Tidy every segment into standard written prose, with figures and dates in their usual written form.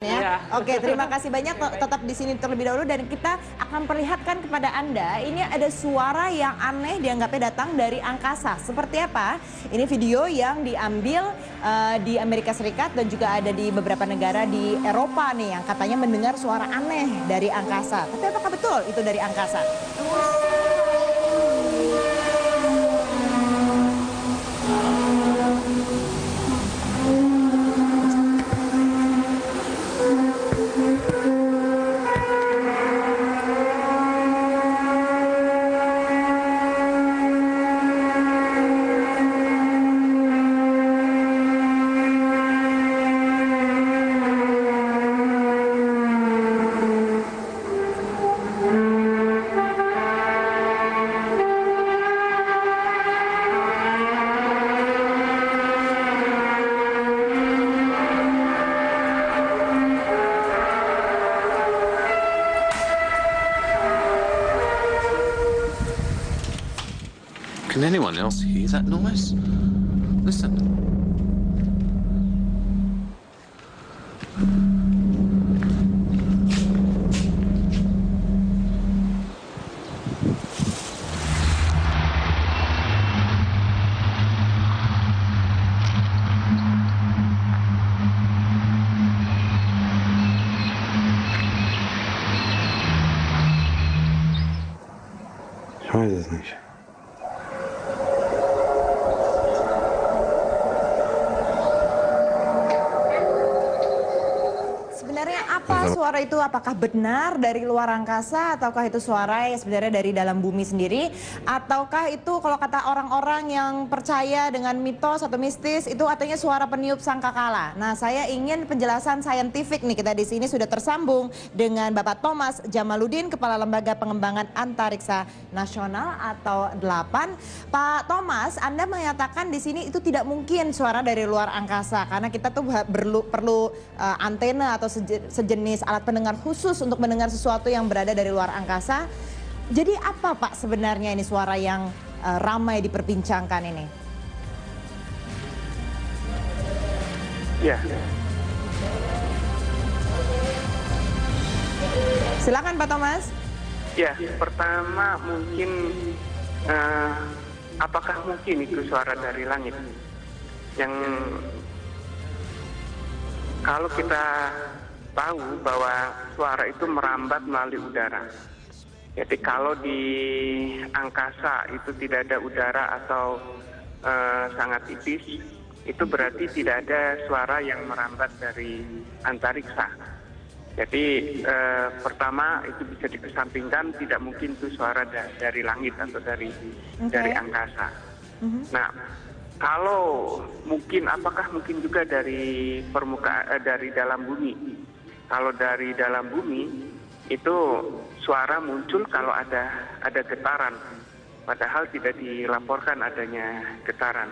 Ya. Iya. Oke, terima kasih banyak. Tetap di sini terlebih dahulu dan kita akan perlihatkan kepada Anda ini ada suara yang aneh dianggapnya datang dari angkasa. Seperti apa? Ini video yang diambil di Amerika Serikat dan juga ada di beberapa negara di Eropa nih yang katanya mendengar suara aneh dari angkasa. Tapi apakah betul itu dari angkasa? Can anyone else hear that noise? Listen. Sebenarnya apa suara itu? Apakah benar dari luar angkasa ataukah itu suara yang sebenarnya dari dalam bumi sendiri? Ataukah itu kalau kata orang-orang yang percaya dengan mitos atau mistis itu artinya suara peniup sangkakala. Nah, saya ingin penjelasan saintifik nih. Kita di sini sudah tersambung dengan Bapak Thomas Jamaludin, Kepala Lembaga Pengembangan Antariksa Nasional atau 8. Pak Thomas, Anda menyatakan di sini itu tidak mungkin suara dari luar angkasa karena kita tuh perlu antena atau sejenis alat pendengar khusus untuk mendengar sesuatu yang berada dari luar angkasa. Jadi apa Pak sebenarnya ini suara yang ramai diperbincangkan ini? Ya. Silakan Pak Thomas. Ya, pertama mungkin apakah mungkin itu suara dari langit? Yang kalau kita tahu bahwa suara itu merambat melalui udara. Jadi kalau di angkasa itu tidak ada udara atau sangat tipis, itu berarti tidak ada suara yang merambat dari antariksa. Jadi pertama itu bisa dikesampingkan, tidak mungkin itu suara dari langit atau dari angkasa. Nah, kalau mungkin, apakah mungkin juga dari permukaan dari dalam bumi? Kalau dari dalam bumi itu suara muncul kalau ada getaran, padahal tidak dilaporkan adanya getaran,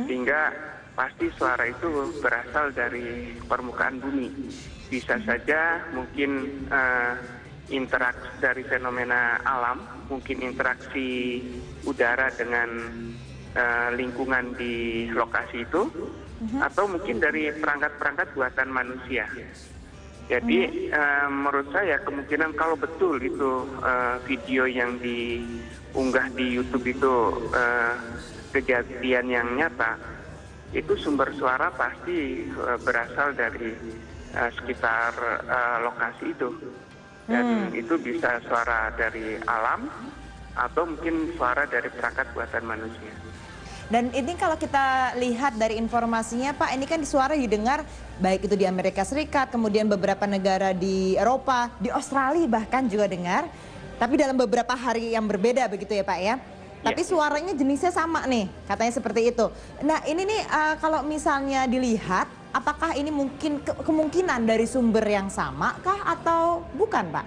sehingga pasti suara itu berasal dari permukaan bumi. Bisa saja mungkin interaksi dari fenomena alam, mungkin interaksi udara dengan lingkungan di lokasi itu, atau mungkin dari perangkat-perangkat buatan manusia. Jadi menurut saya kemungkinan kalau betul itu video yang diunggah di YouTube itu kejadian yang nyata, itu sumber suara pasti berasal dari sekitar lokasi itu. Dan itu bisa suara dari alam atau mungkin suara dari perangkat buatan manusia. Dan ini kalau kita lihat dari informasinya Pak, ini kan suara didengar baik itu di Amerika Serikat, kemudian beberapa negara di Eropa, di Australia bahkan juga dengar. Tapi dalam beberapa hari yang berbeda begitu ya Pak ya. Tapi suaranya jenisnya sama nih, katanya seperti itu. Nah ini nih kalau misalnya dilihat, apakah ini mungkin kemungkinan dari sumber yang sama kah atau bukan Pak?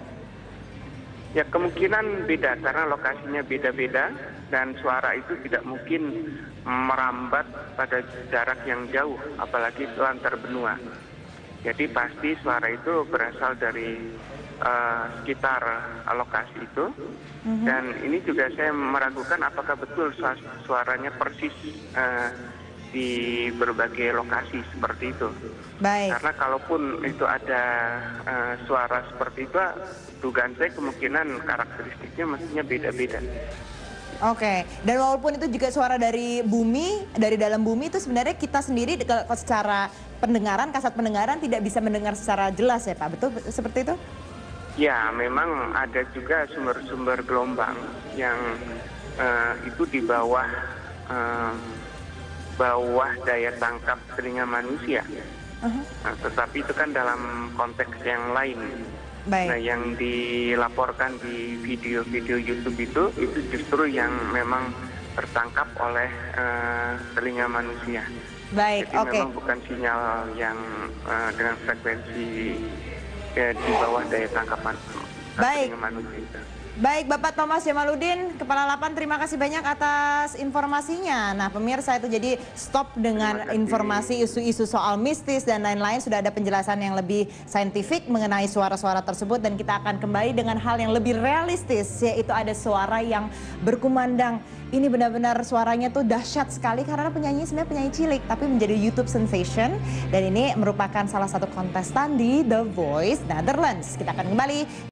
Ya kemungkinan beda karena lokasinya beda-beda dan suara itu tidak mungkin merambat pada jarak yang jauh, apalagi itu antar benua. Jadi pasti suara itu berasal dari sekitar lokasi itu. Dan ini juga saya meragukan apakah betul suaranya persis di berbagai lokasi seperti itu. Baik. Karena kalaupun itu ada suara seperti itu, dugaan saya kemungkinan karakteristiknya mestinya beda-beda. Oke, dan walaupun itu juga suara dari bumi, dari dalam bumi, itu sebenarnya kita sendiri kalau secara pendengaran, kasat pendengaran tidak bisa mendengar secara jelas ya Pak, betul seperti itu? Ya, memang ada juga sumber-sumber gelombang yang itu di bawah daya tangkap telinga manusia. Nah, tetapi itu kan dalam konteks yang lain. Baik. Nah, yang dilaporkan di video-video YouTube itu justru yang memang tertangkap oleh telinga manusia. Baik, Jadi oke. memang bukan sinyal yang dengan frekuensi di bawah daya tangkapan Baik. telinga manusia itu. Baik, Bapak Thomas Jamaluddin, Kepala Lapan, terima kasih banyak atas informasinya. Nah, pemirsa itu jadi stop dengan Terima kasih. informasi isu-isu soal mistis dan lain-lain. Sudah ada penjelasan yang lebih saintifik mengenai suara-suara tersebut dan kita akan kembali dengan hal yang lebih realistis, yaitu ada suara yang berkumandang. Ini benar-benar suaranya tuh dahsyat sekali karena penyanyi sebenarnya penyanyi cilik tapi menjadi YouTube sensation dan ini merupakan salah satu kontestan di The Voice Netherlands. Kita akan kembali